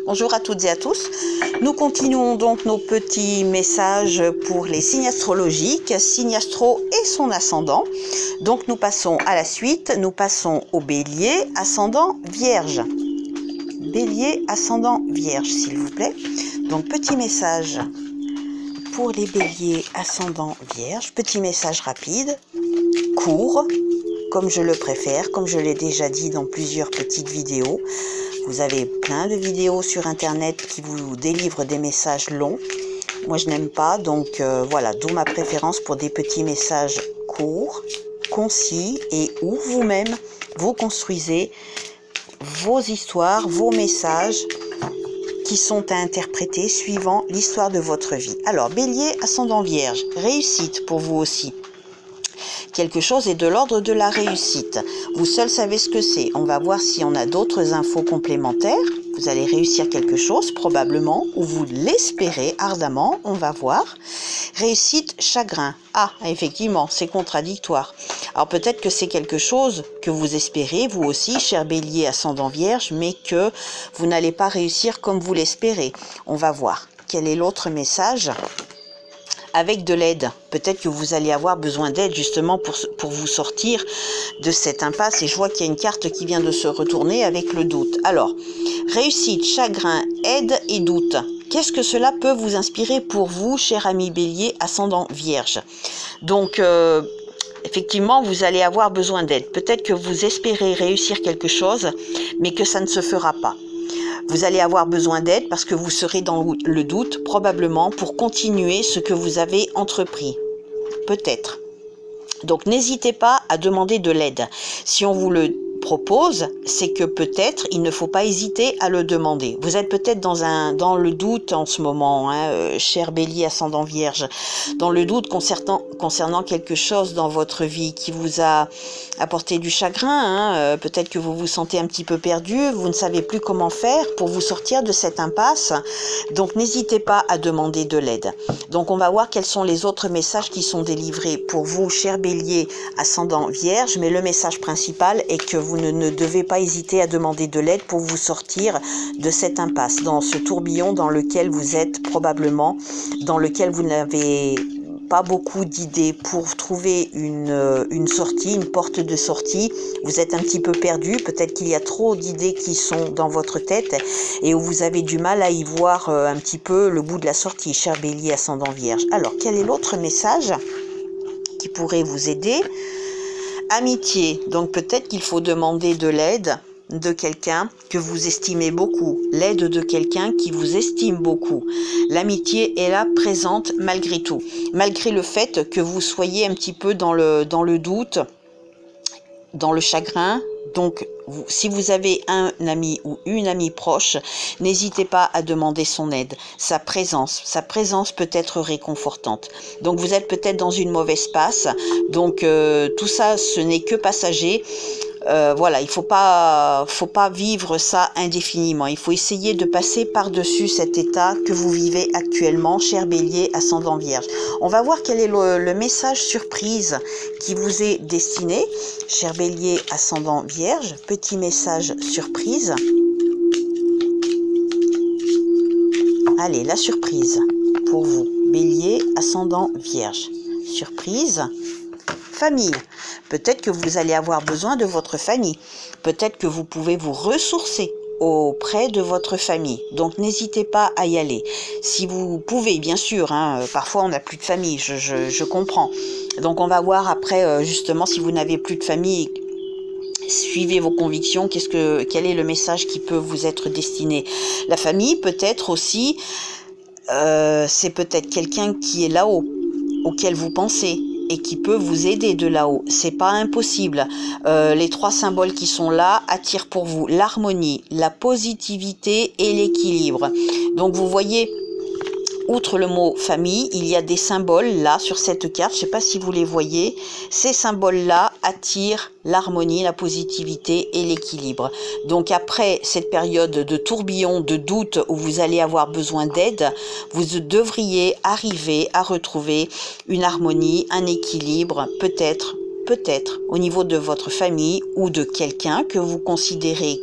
Bonjour à toutes et à tous. Nous continuons donc nos petits messages pour les signes astrologiques, signe astro et son ascendant. Donc nous passons à la suite, nous passons au bélier, ascendant vierge. Bélier, ascendant vierge, s'il vous plaît. Donc petit message pour les béliers, ascendant vierge. Petit message rapide, court, comme je le préfère, comme je l'ai déjà dit dans plusieurs petites vidéos. Vous avez plein de vidéos sur internet qui vous délivrent des messages longs. Moi je n'aime pas, donc voilà, d'où ma préférence pour des petits messages courts, concis et où vous-même vous construisez vos histoires, vos messages qui sont à interpréter suivant l'histoire de votre vie. Alors bélier, ascendant vierge, réussite pour vous aussi. Quelque chose est de l'ordre de la réussite. Vous seul savez ce que c'est. On va voir si on a d'autres infos complémentaires. Vous allez réussir quelque chose, probablement, ou vous l'espérez ardemment. On va voir. Réussite, chagrin. Ah, effectivement, c'est contradictoire. Alors peut-être que c'est quelque chose que vous espérez, vous aussi, cher bélier, ascendant vierge, mais que vous n'allez pas réussir comme vous l'espérez. On va voir. Quel est l'autre message ? Avec de l'aide. Peut-être que vous allez avoir besoin d'aide justement pour vous sortir de cette impasse. Et je vois qu'il y a une carte qui vient de se retourner avec le doute. Alors, réussite, chagrin, aide et doute. Qu'est-ce que cela peut vous inspirer pour vous, cher ami bélier, ascendant vierge? Donc, effectivement, vous allez avoir besoin d'aide. Peut-être que vous espérez réussir quelque chose, mais que ça ne se fera pas. Vous allez avoir besoin d'aide parce que vous serez dans le doute, probablement, pour continuer ce que vous avez entrepris. Peut-être. Donc, n'hésitez pas à demander de l'aide. Si on vous le propose, c'est que peut-être il ne faut pas hésiter à le demander. Vous êtes peut-être dans le doute en ce moment, cher bélier ascendant vierge, dans le doute concernant quelque chose dans votre vie qui vous a apporté du chagrin. Peut-être que vous vous sentez un petit peu perdu, vous ne savez plus comment faire pour vous sortir de cette impasse. Donc n'hésitez pas à demander de l'aide. Donc on va voir quels sont les autres messages qui sont délivrés pour vous, cher bélier ascendant vierge, mais le message principal est que vous ne devez pas hésiter à demander de l'aide pour vous sortir de cette impasse, dans ce tourbillon dans lequel vous êtes probablement, dans lequel vous n'avez pas beaucoup d'idées pour trouver une sortie, une porte de sortie. Vous êtes un petit peu perdu, peut-être qu'il y a trop d'idées qui sont dans votre tête et où vous avez du mal à y voir un petit peu le bout de la sortie, cher bélier ascendant vierge. Alors, quel est l'autre message qui pourrait vous aider? Amitié, donc peut-être qu'il faut demander de l'aide de quelqu'un que vous estimez beaucoup, l'aide de quelqu'un qui vous estime beaucoup. L'amitié est là, présente malgré tout, malgré le fait que vous soyez un petit peu dans le doute, dans le chagrin. Donc, si vous avez un ami ou une amie proche, n'hésitez pas à demander son aide. Sa présence peut être réconfortante. Donc, vous êtes peut-être dans une mauvaise passe. Donc, tout ça, ce n'est que passager. Voilà, il faut pas vivre ça indéfiniment. Il faut essayer de passer par-dessus cet état que vous vivez actuellement, cher bélier ascendant vierge. On va voir quel est le message surprise qui vous est destiné, cher bélier ascendant vierge. Petit message surprise. Allez, la surprise pour vous, bélier ascendant vierge. Surprise. Famille. Peut-être que vous allez avoir besoin de votre famille. Peut-être que vous pouvez vous ressourcer auprès de votre famille. Donc, n'hésitez pas à y aller. Si vous pouvez, bien sûr, parfois on n'a plus de famille, je comprends. Donc, on va voir après, justement, si vous n'avez plus de famille, suivez vos convictions. Quel est le message qui peut vous être destiné? La famille, peut-être aussi, c'est peut-être quelqu'un qui est là-haut, auquel vous pensez, et qui peut vous aider de là-haut. C'est pas impossible. Les trois symboles qui sont là attirent pour vous l'harmonie, la positivité et l'équilibre. Donc vous voyez, outre le mot famille, il y a des symboles là sur cette carte. Je ne sais pas si vous les voyez. Ces symboles-là attirent l'harmonie, la positivité et l'équilibre. Donc après cette période de tourbillon, de doute où vous allez avoir besoin d'aide, vous devriez arriver à retrouver une harmonie, un équilibre, peut-être au niveau de votre famille ou de quelqu'un que vous considérez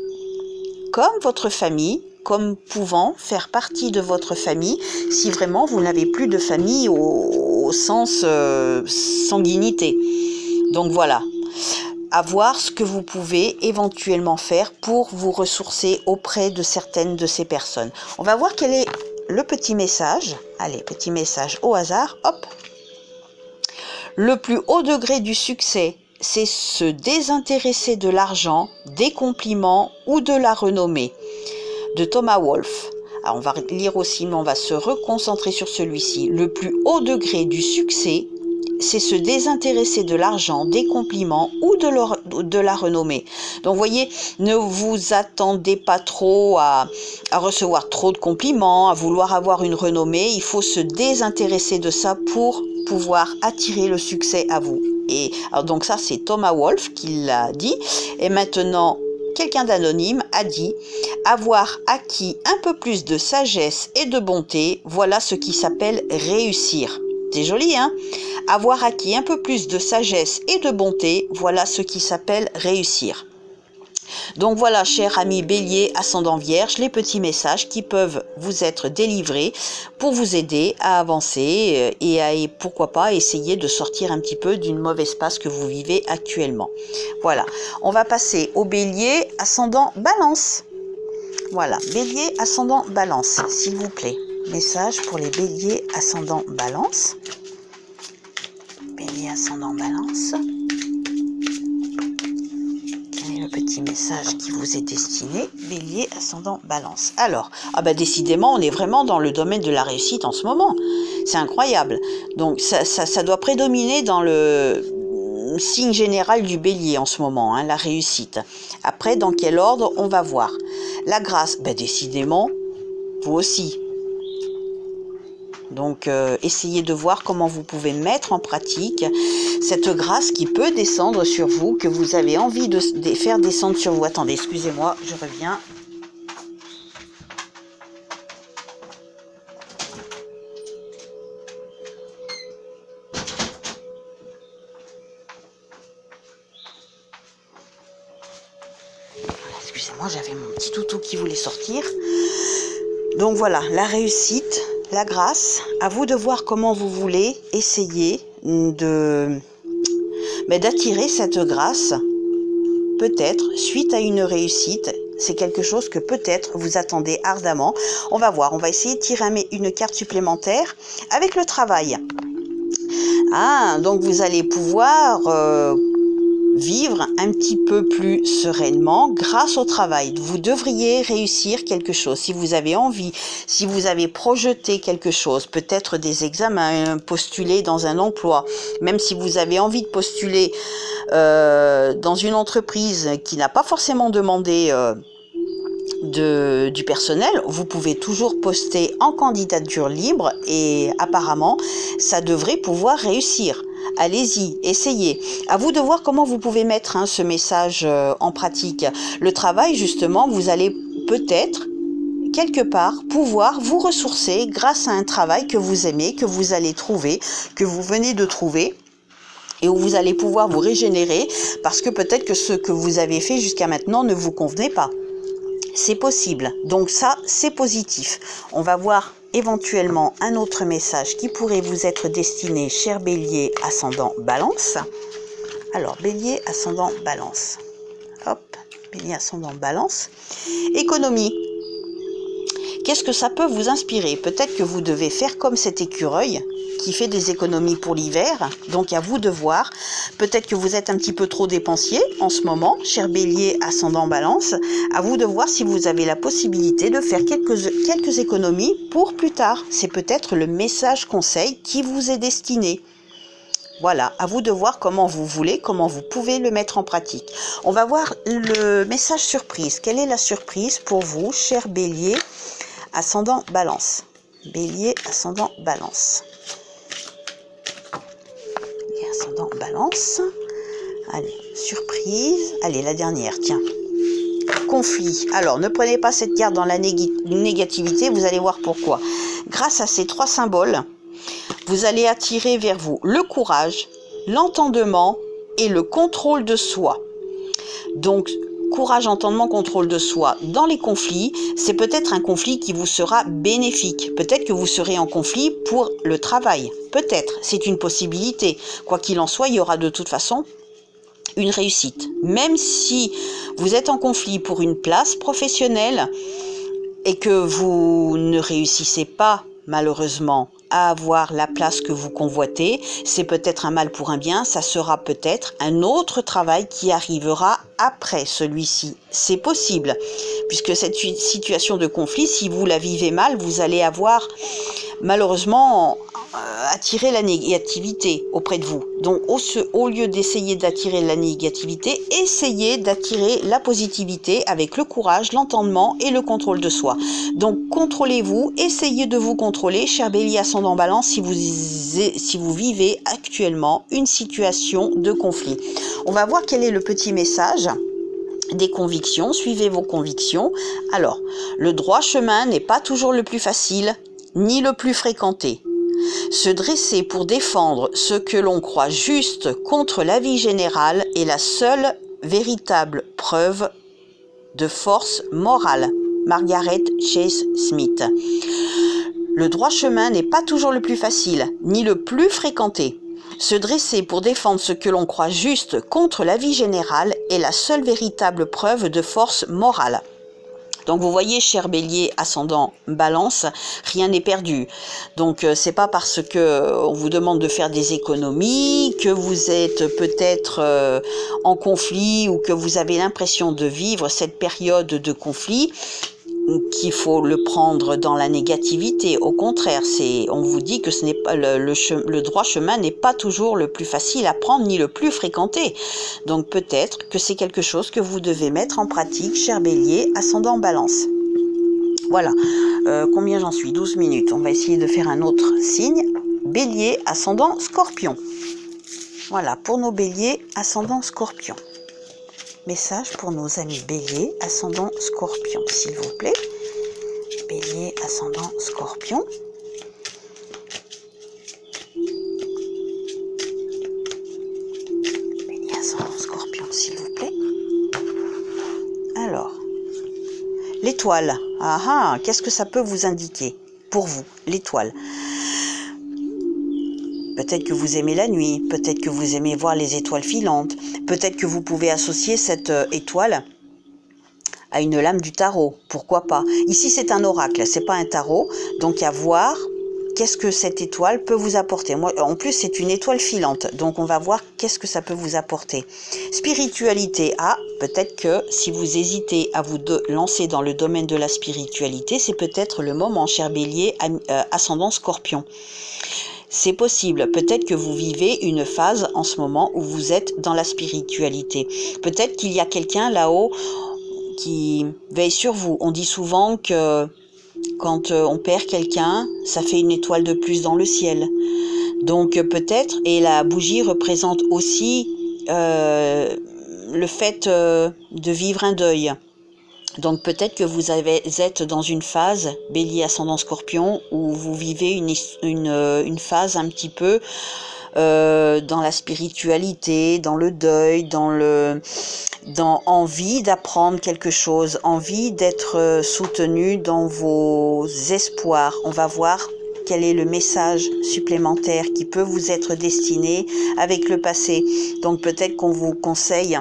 comme votre famille, comme pouvant faire partie de votre famille, si vraiment vous n'avez plus de famille au sens sanguinité. Donc voilà, à voir ce que vous pouvez éventuellement faire pour vous ressourcer auprès de certaines de ces personnes. On va voir quel est le petit message. Allez, petit message au hasard, hop. Le plus haut degré du succès, c'est se désintéresser de l'argent, des compliments ou de la renommée. De Thomas Wolfe. Alors on va lire aussi, mais on va se reconcentrer sur celui-ci. Le plus haut degré du succès, c'est se désintéresser de l'argent, des compliments ou de la renommée. Donc vous voyez, ne vous attendez pas trop à recevoir trop de compliments, à vouloir avoir une renommée. Il faut se désintéresser de ça pour pouvoir attirer le succès à vous. Et alors donc ça, c'est Thomas Wolfe qui l'a dit. Et maintenant, quelqu'un d'anonyme a dit « Avoir acquis un peu plus de sagesse et de bonté, voilà ce qui s'appelle réussir ». C'est joli, hein? Avoir acquis un peu plus de sagesse et de bonté, voilà ce qui s'appelle réussir. Donc voilà, chers amis Bélier, ascendant Vierge, les petits messages qui peuvent vous être délivrés pour vous aider à avancer et pourquoi pas essayer de sortir un petit peu d'une mauvaise passe que vous vivez actuellement. Voilà, on va passer au Bélier, ascendant Balance. Voilà, Bélier, ascendant Balance, s'il vous plaît. Message pour les Béliers, ascendant Balance. Bélier, ascendant Balance. Le petit message qui vous est destiné, Bélier, ascendant Balance. Alors, décidément, on est vraiment dans le domaine de la réussite en ce moment. C'est incroyable. Donc, ça doit prédominer dans le signe général du Bélier en ce moment, hein, la réussite. Après, dans quel ordre, on va voir. La grâce, décidément, vous aussi. Donc, essayez de voir comment vous pouvez mettre en pratique cette grâce qui peut descendre sur vous, que vous avez envie de faire descendre sur vous. Attendez, excusez-moi, je reviens. Excusez-moi, j'avais mon petit toutou qui voulait sortir. Donc voilà, la réussite, la grâce, à vous de voir comment vous voulez essayer d'attirer cette grâce, peut-être suite à une réussite. C'est quelque chose que peut-être vous attendez ardemment. On va voir, on va essayer de tirer une carte supplémentaire avec le travail. Ah, donc vous allez pouvoir vivre un petit peu plus sereinement grâce au travail. Vous devriez réussir quelque chose. Si vous avez envie, si vous avez projeté quelque chose, peut-être des examens, postuler dans un emploi, même si vous avez envie de postuler dans une entreprise qui n'a pas forcément demandé du personnel, vous pouvez toujours poster en candidature libre et apparemment, ça devrait pouvoir réussir. Allez-y, essayez. À vous de voir comment vous pouvez mettre ce message en pratique. Le travail, justement, vous allez peut-être, quelque part, pouvoir vous ressourcer grâce à un travail que vous aimez, que vous allez trouver, que vous venez de trouver, et où vous allez pouvoir vous régénérer, parce que peut-être que ce que vous avez fait jusqu'à maintenant ne vous convenait pas. C'est possible. Donc ça, c'est positif. On va voir éventuellement un autre message qui pourrait vous être destiné, cher Bélier, ascendant Balance. Alors, Bélier, ascendant Balance. Hop, Bélier, ascendant Balance. Économie. Qu'est-ce que ça peut vous inspirer? Peut-être que vous devez faire comme cet écureuil qui fait des économies pour l'hiver. Donc, à vous de voir. Peut-être que vous êtes un petit peu trop dépensier en ce moment, cher Bélier, ascendant Balance. À vous de voir si vous avez la possibilité de faire quelques économies pour plus tard. C'est peut-être le message conseil qui vous est destiné. Voilà, à vous de voir comment vous voulez, comment vous pouvez le mettre en pratique. On va voir le message surprise. Quelle est la surprise pour vous, cher Bélier, ascendant Balance? Bélier, ascendant Balance. Bélier, ascendant Balance. Allez, surprise. Allez, la dernière, tiens. Conflit. Alors, ne prenez pas cette carte dans la négativité, vous allez voir pourquoi. Grâce à ces trois symboles, vous allez attirer vers vous le courage, l'entendement et le contrôle de soi. Donc, courage, entendement, contrôle de soi. Dans les conflits, c'est peut-être un conflit qui vous sera bénéfique. Peut-être que vous serez en conflit pour le travail. Peut-être, c'est une possibilité. Quoi qu'il en soit, il y aura de toute façon une réussite. Même si vous êtes en conflit pour une place professionnelle et que vous ne réussissez pas, malheureusement, à avoir la place que vous convoitez, c'est peut-être un mal pour un bien, ça sera peut-être un autre travail qui arrivera après celui-ci. C'est possible, puisque cette situation de conflit, si vous la vivez mal, vous allez avoir malheureusement attirer la négativité auprès de vous. Donc au lieu d'essayer d'attirer la négativité, essayez d'attirer la positivité avec le courage, l'entendement et le contrôle de soi. Donc contrôlez-vous, essayez de vous contrôler, cher Bélier ascendant Balance, si vous vivez actuellement une situation de conflit. On va voir quel est le petit message des convictions. Suivez vos convictions. Alors, le droit chemin n'est pas toujours le plus facile, ni le plus fréquenté. Se dresser pour défendre ce que l'on croit juste contre l'avis général est la seule véritable preuve de force morale. Margaret Chase Smith. Le droit chemin n'est pas toujours le plus facile, ni le plus fréquenté. Se dresser pour défendre ce que l'on croit juste contre l'avis général est la seule véritable preuve de force morale. Donc vous voyez, cher Bélier ascendant Balance, rien n'est perdu. Donc c'est pas parce que on vous demande de faire des économies, que vous êtes peut-être en conflit ou que vous avez l'impression de vivre cette période de conflit qu'il faut le prendre dans la négativité. Au contraire, on vous dit que ce n'est pas le droit chemin n'est pas toujours le plus facile à prendre ni le plus fréquenté. Donc peut-être que c'est quelque chose que vous devez mettre en pratique, cher Bélier ascendant Balance. Voilà. Combien j'en suis? 12 minutes. On va essayer de faire un autre signe. Bélier ascendant Scorpion. Voilà, pour nos Béliers ascendant Scorpion. Message pour nos amis Bélier ascendant Scorpion, s'il vous plaît. Bélier ascendant Scorpion. Bélier ascendant Scorpion, s'il vous plaît. Alors, l'étoile. Ah ah, qu'est-ce que ça peut vous indiquer pour vous, l'étoile? Peut-être que vous aimez la nuit, peut-être que vous aimez voir les étoiles filantes, peut-être que vous pouvez associer cette étoile à une lame du tarot, pourquoi pas. Ici c'est un oracle, c'est pas un tarot, donc à voir qu'est-ce que cette étoile peut vous apporter. Moi, en plus c'est une étoile filante, donc on va voir qu'est-ce que ça peut vous apporter. Spiritualité, peut-être que si vous hésitez à vous lancer dans le domaine de la spiritualité, c'est peut-être le moment, cher Bélier ascendant Scorpion. C'est possible, peut-être que vous vivez une phase en ce moment où vous êtes dans la spiritualité. Peut-être qu'il y a quelqu'un là-haut qui veille sur vous. On dit souvent que quand on perd quelqu'un, ça fait une étoile de plus dans le ciel. Donc peut-être, et la bougie représente aussi le fait de vivre un deuil. Donc peut-être que vous êtes dans une phase, Bélier ascendant Scorpion, où vous vivez une phase un petit peu dans la spiritualité, dans le deuil, dans envie d'apprendre quelque chose, envie d'être soutenu dans vos espoirs. On va voir quel est le message supplémentaire qui peut vous être destiné avec le passé. Donc peut-être qu'on vous conseille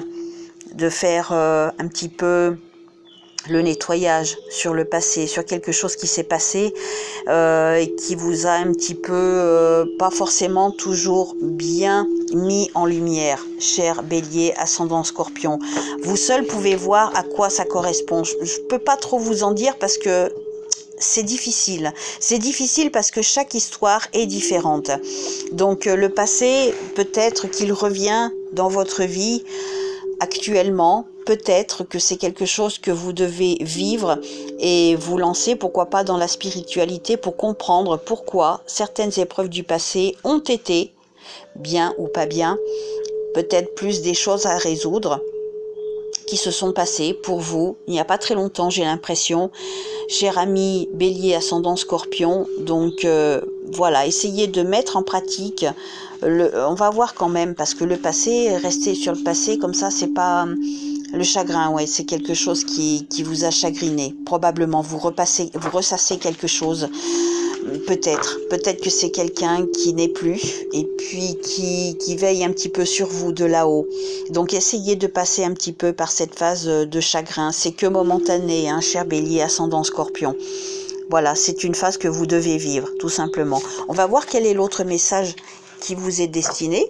de faire un petit peu le nettoyage sur le passé, sur quelque chose qui s'est passé et qui vous a un petit peu pas forcément toujours bien mis en lumière, cher Bélier ascendant Scorpion. Vous seul pouvez voir à quoi ça correspond. Je peux pas trop vous en dire parce que c'est difficile. C'est difficile parce que chaque histoire est différente. Donc le passé, peut-être qu'il revient dans votre vie actuellement. Peut-être que c'est quelque chose que vous devez vivre et vous lancer, pourquoi pas, dans la spiritualité pour comprendre pourquoi certaines épreuves du passé ont été, bien ou pas bien, peut-être plus des choses à résoudre qui se sont passées pour vous il n'y a pas très longtemps, j'ai l'impression, cher ami Bélier ascendant Scorpion. Donc voilà, essayez de mettre en pratique. On va voir quand même, parce que le passé, rester sur le passé comme ça, c'est pas Le chagrin, ouais, c'est quelque chose qui vous a chagriné. Probablement, vous ressassez quelque chose. Peut-être que c'est quelqu'un qui n'est plus et puis qui veille un petit peu sur vous de là-haut. Donc essayez de passer un petit peu par cette phase de chagrin. C'est que momentané, hein, cher Bélier, ascendant Scorpion. Voilà, c'est une phase que vous devez vivre, tout simplement. On va voir quel est l'autre message qui vous est destiné.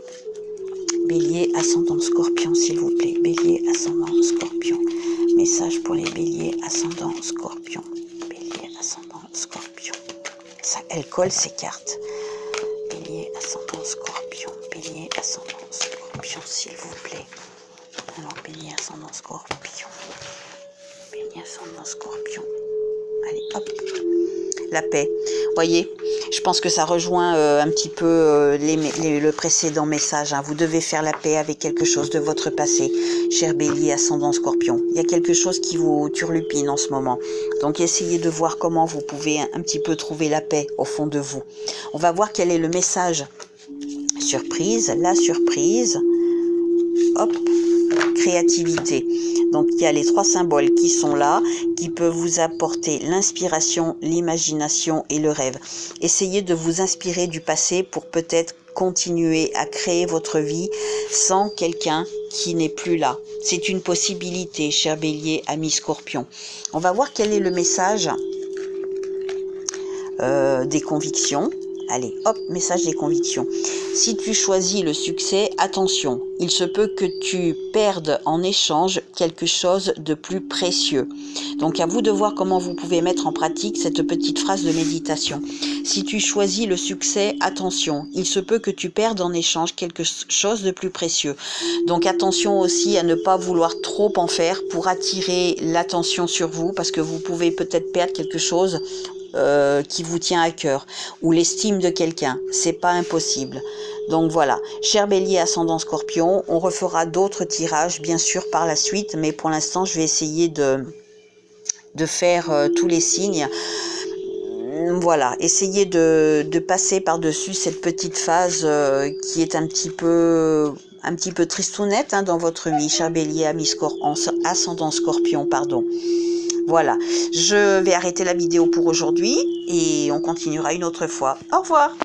Bélier, ascendant Scorpion, s'il vous plaît. Bélier, ascendant Scorpion. Message pour les béliers, ascendant Scorpion. Bélier, ascendant Scorpion. Ça, elle colle ces cartes. Bélier, ascendant Scorpion. Bélier, ascendant Scorpion, s'il vous plaît. Alors, Bélier, ascendant Scorpion. Bélier, ascendant Scorpion. Allez, hop. La paix. Voyez, je pense que ça rejoint un petit peu le précédent message. Hein. Vous devez faire la paix avec quelque chose de votre passé, cher Bélier, ascendant Scorpion. Il y a quelque chose qui vous turlupine en ce moment. Donc essayez de voir comment vous pouvez un petit peu trouver la paix au fond de vous. On va voir quel est le message. Surprise, la surprise. Hop, créativité. Donc il y a les 3 symboles qui sont là, qui peuvent vous apporter l'inspiration, l'imagination et le rêve. Essayez de vous inspirer du passé pour peut-être continuer à créer votre vie sans quelqu'un qui n'est plus là. C'est une possibilité, cher Bélier, ami Scorpion. On va voir quel est le message des convictions. Allez, hop, message des convictions. Si tu choisis le succès, attention, il se peut que tu perdes en échange quelque chose de plus précieux. Donc à vous de voir comment vous pouvez mettre en pratique cette petite phrase de méditation. Si tu choisis le succès, attention, il se peut que tu perdes en échange quelque chose de plus précieux. Donc attention aussi à ne pas vouloir trop en faire pour attirer l'attention sur vous, parce que vous pouvez peut-être perdre quelque chose qui vous tient à cœur, ou l'estime de quelqu'un, c'est pas impossible. Donc voilà, cher Bélier, ascendant Scorpion, on refera d'autres tirages bien sûr par la suite, mais pour l'instant je vais essayer de faire tous les signes. Voilà, essayez de passer par-dessus cette petite phase qui est un petit peu tristounette hein, dans votre vie, cher Bélier, ascendant Scorpion, pardon. Voilà, je vais arrêter la vidéo pour aujourd'hui et on continuera une autre fois. Au revoir.